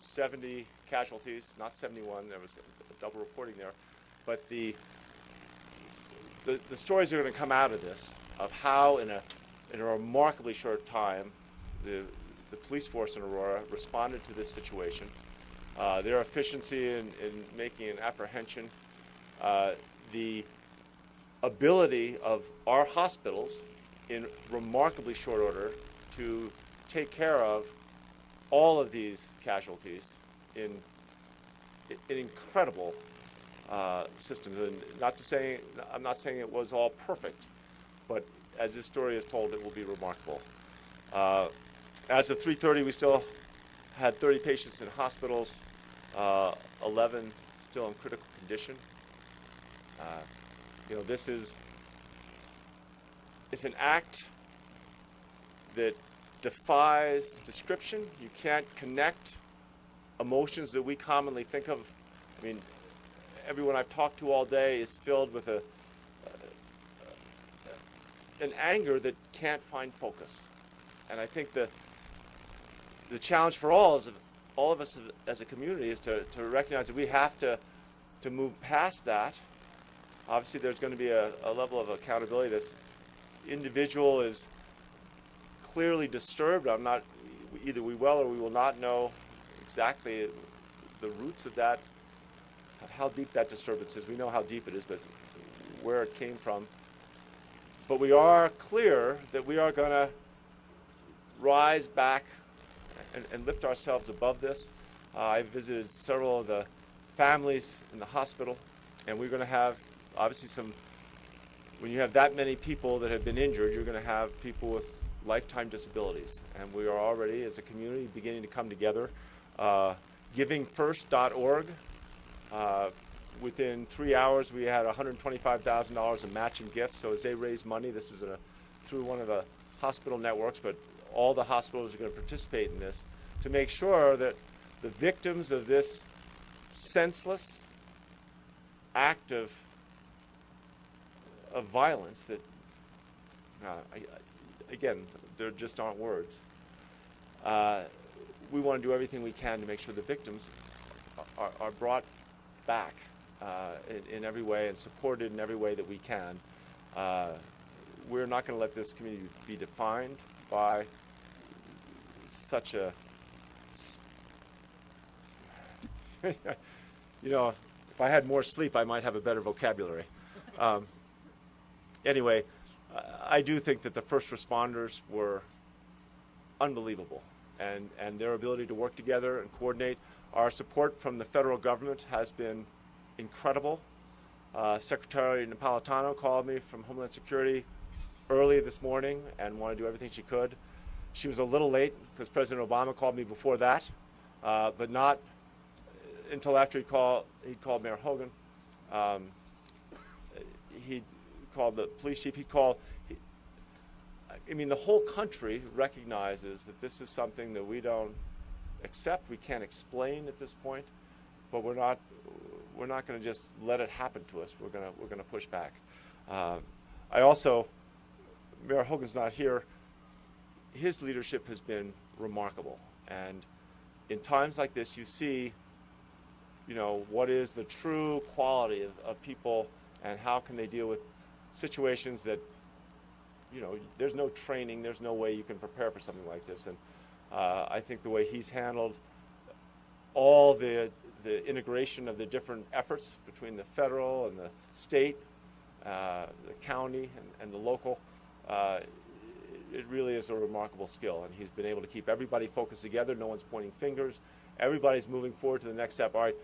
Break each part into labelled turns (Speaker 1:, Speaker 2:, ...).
Speaker 1: 70 casualties, not 71. There was a double reporting there. But the stories are going to come out of this, of how in a remarkably short time the police force in Aurora responded to this situation. Their efficiency in making an apprehension, the ability of our hospitals in remarkably short order to take care of all of these casualties in incredible systems. And I'm not saying it was all perfect, but as this story is told, it will be remarkable. As of 3:30, we still had 30 patients in hospitals, 11 still in critical condition. This is an act that defies description. You can't connect emotions that we commonly think of. I mean, everyone I've talked to all day is filled with an anger that can't find focus. And I think the challenge for all of us as a community is to recognize that we have to move past that. Obviously, there's going to be a level of accountability. This individual is clearly disturbed. Either we will or we will not know exactly the roots of that, of how deep that disturbance is. We know how deep it is, but where it came from. But we are clear that we are going to rise back and lift ourselves above this. I visited several of the families in the hospital, and we're going to have, obviously, when you have that many people that have been injured, you're going to have people with lifetime disabilities. And we are already, as a community, beginning to come together. GivingFirst.org. Within 3 hours, we had $125,000 in matching gifts. So as they raise money, this is through one of the hospital networks, but all the hospitals are going to participate in this to make sure that the victims of this senseless act of violence that, again, there just aren't words. We want to do everything we can to make sure the victims are brought back in every way and supported in every way that we can. We're not going to let this community be defined by such a, if I had more sleep, I might have a better vocabulary. Anyway, I do think that the first responders were unbelievable, and their ability to work together and coordinate. Our support from the federal government has been incredible. Secretary Napolitano called me from Homeland Security early this morning and wanted to do everything she could. She was a little late because President Obama called me before that, but not until after he called Mayor Hogan. He called the police chief. The whole country recognizes that this is something that we don't accept. We can't explain at this point, but we're not going to just let it happen to us. We're going to push back. Mayor Hogan's not here. His leadership has been remarkable, and in times like this, you see, what is the true quality of people and how can they deal with situations that, there's no training, there's no way you can prepare for something like this. And I think the way he's handled all the integration of the different efforts between the federal and the state, the county and the local, it really is a remarkable skill. And he's been able to keep everybody focused together. No one's pointing fingers. Everybody's moving forward to the next step. All right,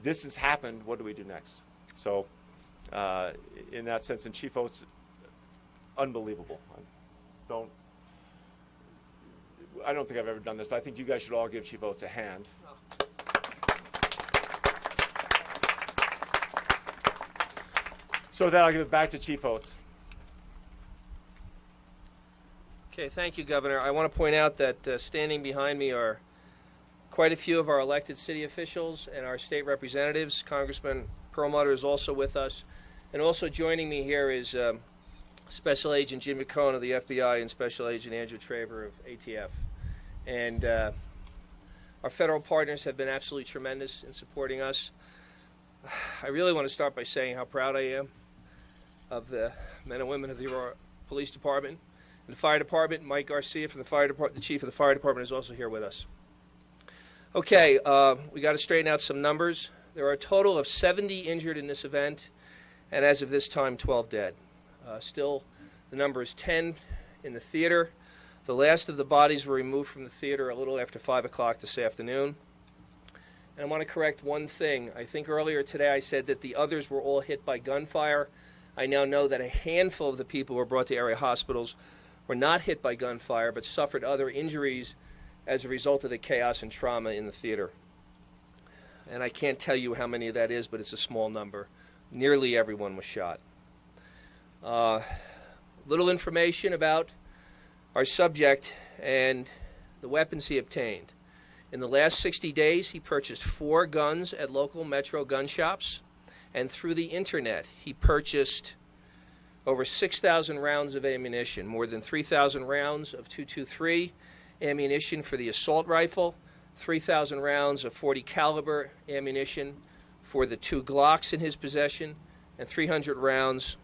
Speaker 1: this has happened. What do we do next? So in that sense, and Chief Oates, unbelievable. I don't think I've ever done this, but I think you guys should all give Chief Oates a hand. So with that, I'll give it back to Chief Oates.
Speaker 2: Okay, thank you, Governor. I want to point out that standing behind me are quite a few of our elected city officials and our state representatives. Congressman Perlmutter is also with us. And also joining me here is Special Agent Jim McCone of the FBI and Special Agent Andrew Traver of ATF. And Our federal partners have been absolutely tremendous in supporting us. I really want to start by saying how proud I am of the men and women of the Aurora Police Department and the Fire Department. Mike Garcia from the Fire Department, the Chief of the Fire Department, is also here with us. Okay, we got to straighten out some numbers. There are a total of 70 injured in this event, and as of this time, 12 dead. Still, the number is 10 in the theater. The last of the bodies were removed from the theater a little after 5 o'clock this afternoon. And I want to correct one thing. I think earlier today I said that the others were all hit by gunfire. I now know that a handful of the people who were brought to area hospitals were not hit by gunfire but suffered other injuries as a result of the chaos and trauma in the theater. And I can't tell you how many that is, but it's a small number. Nearly everyone was shot. Little information about our subject and the weapons he obtained. In the last 60 days, he purchased 4 guns at local Metro gun shops, and through the internet, he purchased over 6,000 rounds of ammunition, more than 3,000 rounds of .223 ammunition for the assault rifle, 3,000 rounds of .40 caliber ammunition for the 2 Glocks in his possession, and 300 rounds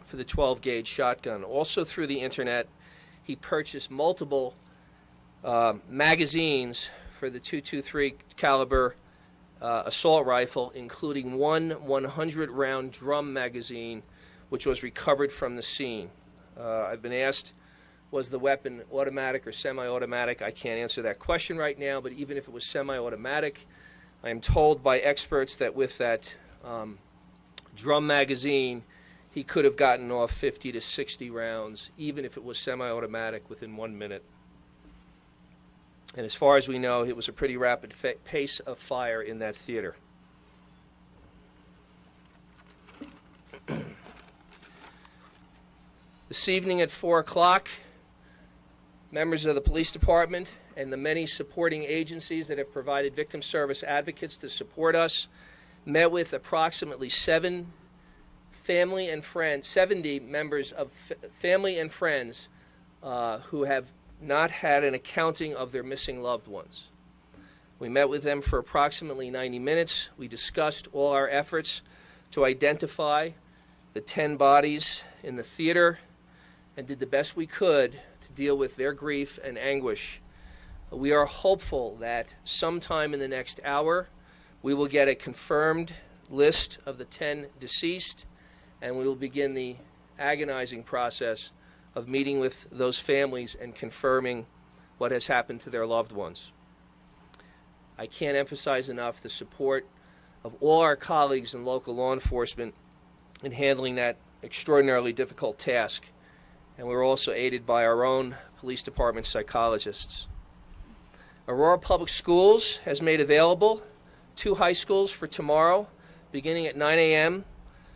Speaker 2: for the 12-gauge shotgun. Also through the internet, he purchased multiple magazines for the .223 caliber assault rifle, including one 100-round drum magazine, which was recovered from the scene. I've been asked, was the weapon automatic or semi-automatic? I can't answer that question right now, but even if it was semi-automatic, I am told by experts that with that drum magazine, he could have gotten off 50 to 60 rounds, even if it was semi-automatic, within 1 minute. And as far as we know, it was a pretty rapid pace of fire in that theater. This evening at 4 o'clock, members of the police department and the many supporting agencies that have provided victim service advocates to support us met with approximately 70 members of family and friends who have not had an accounting of their missing loved ones. We met with them for approximately 90 minutes. We discussed all our efforts to identify the 10 bodies in the theater and did the best we could to deal with their grief and anguish. We are hopeful that sometime in the next hour we will get a confirmed list of the 10 deceased, and we will begin the agonizing process of meeting with those families and confirming what has happened to their loved ones. I can't emphasize enough the support of all our colleagues in local law enforcement in handling that extraordinarily difficult task, and we're also aided by our own police department psychologists. Aurora Public Schools has made available 2 high schools for tomorrow, beginning at 9 a.m.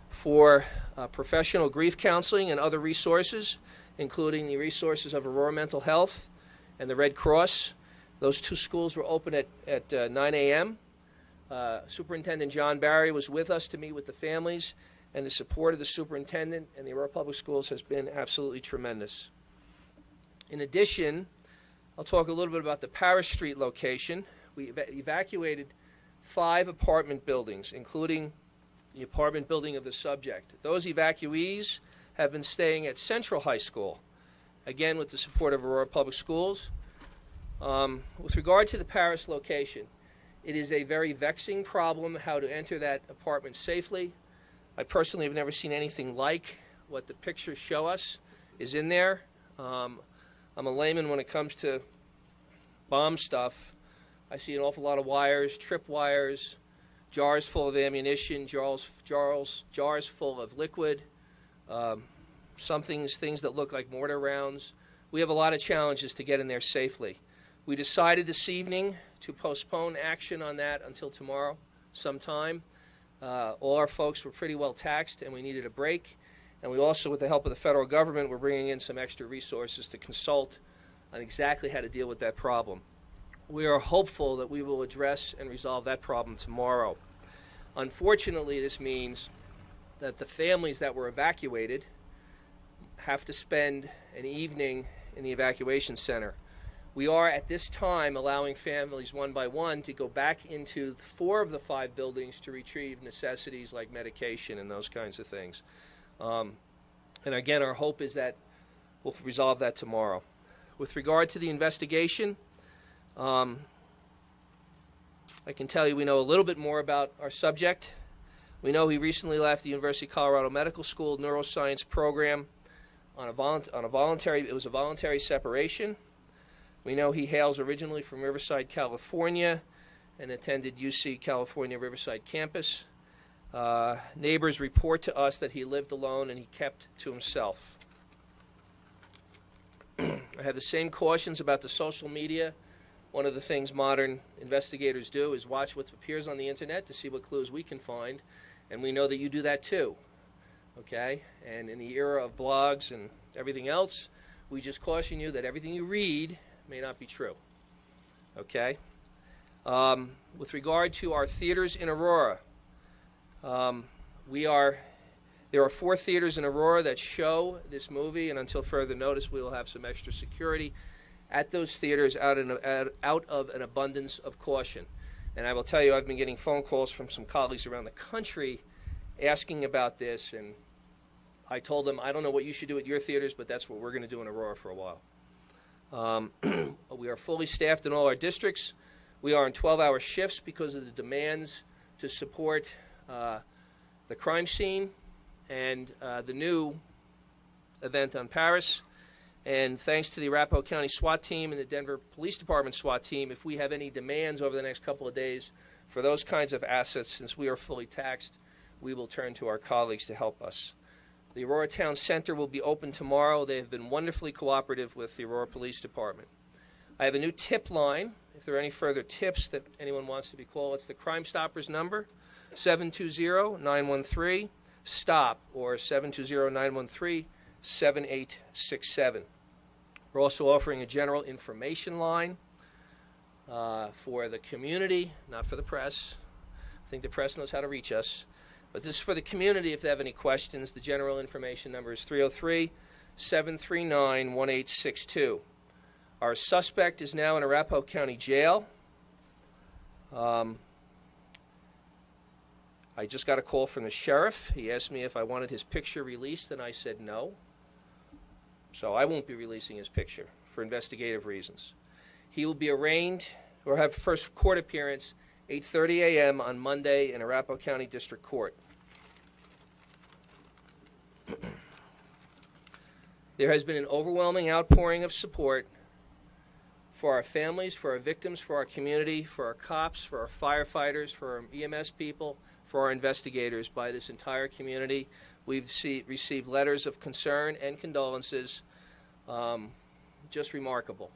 Speaker 2: for professional grief counseling and other resources, including the resources of Aurora Mental Health and the Red Cross. Those 2 schools were open at 9 a.m. Superintendent John Barry was with us to meet with the families, and the support of the superintendent and the Aurora Public Schools has been absolutely tremendous. In addition, I'll talk a little bit about the Parish Street location. We evacuated 5 apartment buildings, including the apartment building of the subject. Those evacuees have been staying at Central High School, again with the support of Aurora Public Schools. With regard to the Parish location, it is a very vexing problem how to enter that apartment safely. I personally have never seen anything like what the pictures show us is in there. I'm a layman when it comes to bomb stuff. I see an awful lot of wires, tripwires, jars full of ammunition, jars full of liquid, things that look like mortar rounds. We have a lot of challenges to get in there safely. We decided this evening to postpone action on that until tomorrow sometime. All our folks were pretty well taxed, and we needed a break. And we also, with the help of the federal government, we're bringing in some extra resources to consult on exactly how to deal with that problem. We are hopeful that we will address and resolve that problem tomorrow. Unfortunately, this means that the families that were evacuated have to spend an evening in the evacuation center. We are at this time allowing families one by one to go back into 4 of the 5 buildings to retrieve necessities like medication and those kinds of things. And again, our hope is that we'll resolve that tomorrow. With regard to the investigation, I can tell you we know a little bit more about our subject. We know he recently left the University of Colorado Medical School neuroscience program on a voluntary. It was a voluntary separation. We know he hails originally from Riverside, California, and attended UC California Riverside campus. Neighbors report to us that he lived alone and he kept to himself. I have the same cautions about the social media. One of the things modern investigators do is watch what appears on the internet to see what clues we can find, and we know that you do that too, okay? And in the era of blogs and everything else, we just caution you that everything you read may not be true, okay? With regard to our theaters in Aurora, there are 4 theaters in Aurora that show this movie, and until further notice, we will have some extra security at those theaters out of an abundance of caution. And I will tell you, I've been getting phone calls from some colleagues around the country asking about this, and I told them, I don't know what you should do at your theaters, but that's what we're going to do in Aurora for a while. We are fully staffed in all our districts. We are on 12-hour shifts because of the demands to support the crime scene and the new event on Paris. And thanks to the Arapahoe County SWAT team and the Denver Police Department SWAT team, if we have any demands over the next couple of days for those kinds of assets, since we are fully taxed, we will turn to our colleagues to help us. The Aurora Town Center will be open tomorrow. They have been wonderfully cooperative with the Aurora Police Department. I have a new tip line. If there are any further tips that anyone wants to be called, it's the Crime Stoppers number, 720-913-STOP, or 720-913-7867. We're also offering a general information line for the community, not for the press. I think the press knows how to reach us. But this is for the community if they have any questions. The general information number is 303-739-1862. Our suspect is now in Arapahoe County Jail. I just got a call from the sheriff. He asked me if I wanted his picture released, and I said no. So I won't be releasing his picture for investigative reasons. He will be arraigned or have first court appearance 8:30 a.m. on Monday in Arapahoe County District Court. There has been an overwhelming outpouring of support for our families, for our victims, for our community, for our cops, for our firefighters, for our EMS people, for our investigators by this entire community. We've received letters of concern and condolences. Just remarkable.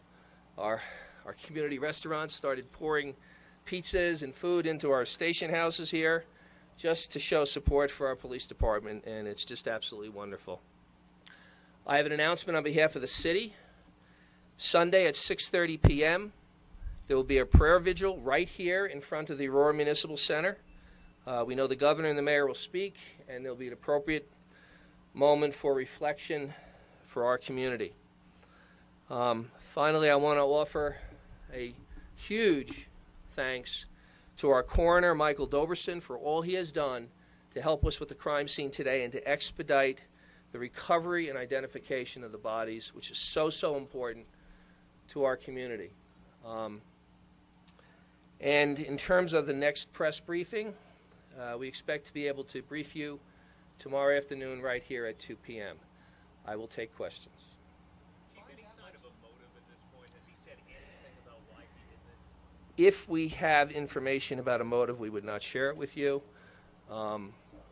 Speaker 2: Our community restaurants started pouring pizzas and food into our station houses here just to show support for our police department, and it's just absolutely wonderful. I have an announcement on behalf of the city. Sunday at 6:30 p.m., there will be a prayer vigil right here in front of the Aurora Municipal Center. We know the governor and the mayor will speak, and there'll be an appropriate moment for reflection for our community. Finally, I want to offer a huge thanks to our coroner, Michael Doberson, for all he has done to help us with the crime scene today and to expedite the recovery and identification of the bodies, which is so, so important to our community. And in terms of the next press briefing, we expect to be able to brief you tomorrow afternoon right here at 2 p.m. I will take questions.
Speaker 3: Chief, any sign of a motive at this point? Has he said anything about why he did this?
Speaker 2: If we have information about a motive, we would not share it with you.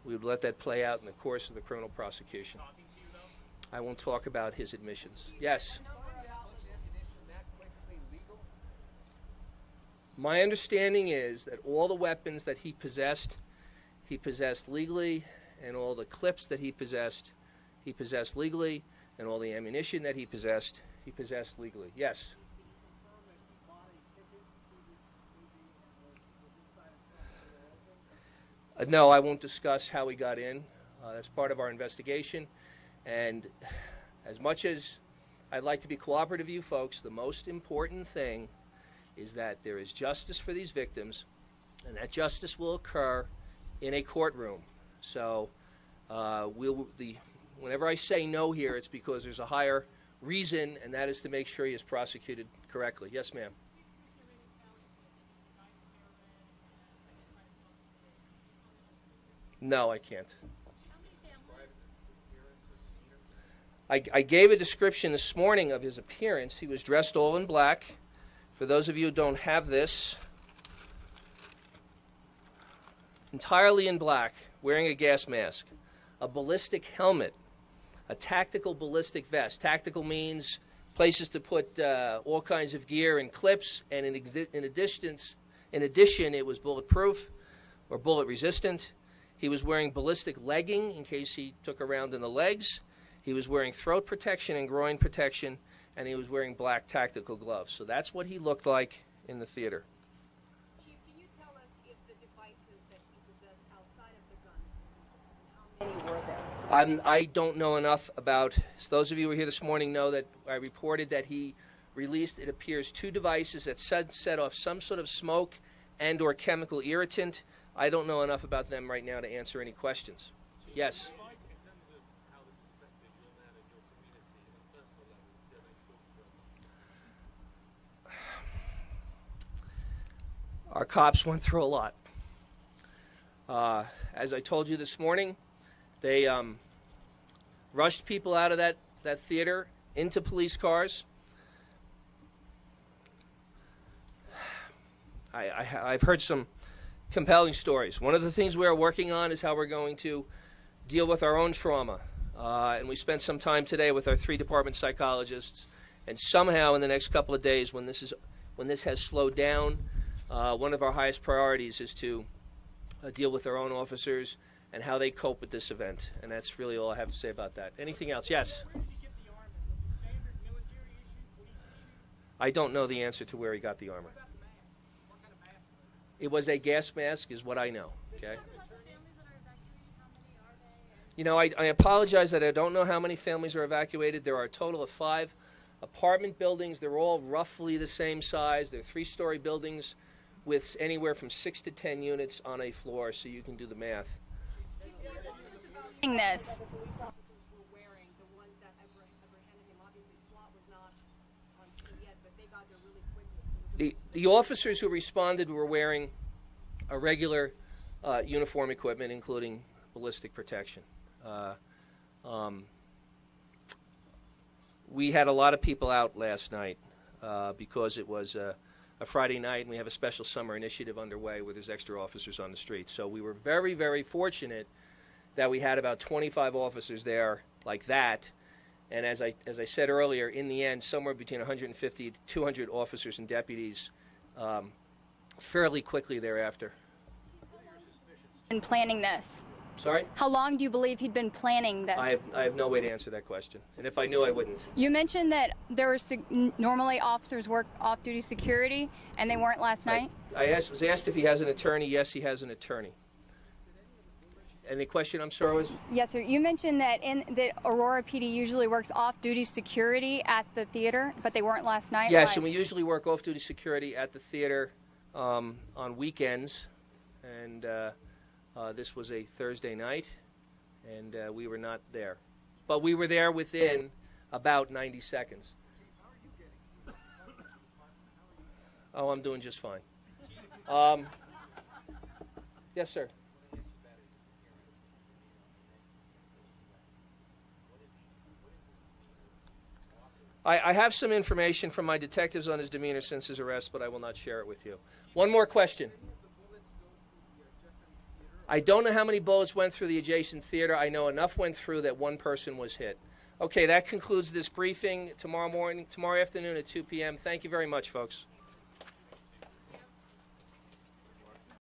Speaker 2: We would let that play out in the course of the criminal prosecution.
Speaker 3: Talking to you, though?
Speaker 2: I won't talk about his admissions. Yes? My understanding is that all the weapons that he possessed legally, and all the clips that he possessed legally, and all the ammunition that he possessed legally. Yes? No, I won't discuss how he got in. That's part of our investigation. And as much as I'd like to be cooperative with you folks. The most important thing is that there is justice for these victims, and that justice will occur in a courtroom. So whenever I say no here, it's because there's a higher reason, and that is to make sure he is prosecuted correctly. Yes, ma'am. No, I can't. I gave a description this morning of his appearance. He was dressed all in black. For those of you who don't have this, entirely in black, wearing a gas mask, a ballistic helmet, a tactical ballistic vest. Tactical means places to put all kinds of gear and clips, and in addition, it was bulletproof or bullet resistant. He was wearing ballistic legging in case he took a round in the legs. He was wearing throat protection and groin protection, and he was wearing black tactical gloves. So that's what he looked like in the theater.
Speaker 4: Chief, can you tell us if the devices that he possessed outside of the guns, how many were there?
Speaker 2: I don't know enough about, so those of you who were here this morning know that I reported that he released, it appears, 2 devices that set off some sort of smoke and or chemical irritant. I don't know enough about them right now to answer any questions. Yes? Our cops went through a lot. As I told you this morning, they rushed people out of that theater into police cars. I've heard some compelling stories. One of the things we are working on is how we're going to deal with our own trauma. And we spent some time today with our 3 department psychologists. And somehow in the next couple of days, when this has slowed down, one of our highest priorities is to deal with our own officers and how they cope with this event. And that's really all I have to say about that. Anything else? Yes?
Speaker 3: Where did he get the armor? Was it standard military issue, police issue?
Speaker 2: I don't know the answer to where he got the armor.
Speaker 3: What about the mask? What kind of mask was it?
Speaker 2: It was a gas mask is what I know. Okay? You know, I apologize that I don't know how many families are evacuated. There are a total of 5 apartment buildings. They're all roughly the same size. They're 3-story buildings with anywhere from 6 to 10 units on a floor, so you can do the math.
Speaker 4: This. The police officers were wearing, the ones that apprehended him. Obviously, SWAT was not on scene yet, but they got there really quickly. So
Speaker 2: The officers who responded were wearing a regular uniform equipment, including ballistic protection. We had a lot of people out last night because it was a Friday night, and we have a special summer initiative underway where there's extra officers on the street. So we were very, very fortunate that we had about 25 officers there like that. And as I said earlier, in the end, somewhere between 150 to 200 officers and deputies fairly quickly thereafter.
Speaker 5: Been planning this?
Speaker 2: Sorry?
Speaker 5: How long do you believe he'd been planning this?
Speaker 2: I have no way to answer that question. And if I knew, I wouldn't.
Speaker 5: You mentioned that there were normally officers work off-duty security, and they weren't last night?
Speaker 2: I was asked if he has an attorney. Yes, he has an attorney. And the question, I'm sorry, was?
Speaker 5: Yes, sir. You mentioned that Aurora PD usually works off-duty security at the theater, but they weren't last night?
Speaker 2: Yes,
Speaker 5: Why?
Speaker 2: and we usually work off-duty security at the theater on weekends. And this was a Thursday night, and we were not there. But we were there within about 90 seconds. Oh, I'm doing just fine. Yes, sir. I have some information from my detectives on his demeanor since his arrest, but I will not share it with you. One more question. I don't know how many bullets went through the adjacent theater. I know enough went through that one person was hit. Okay, that concludes this briefing. Tomorrow afternoon at 2 p.m. Thank you very much, folks.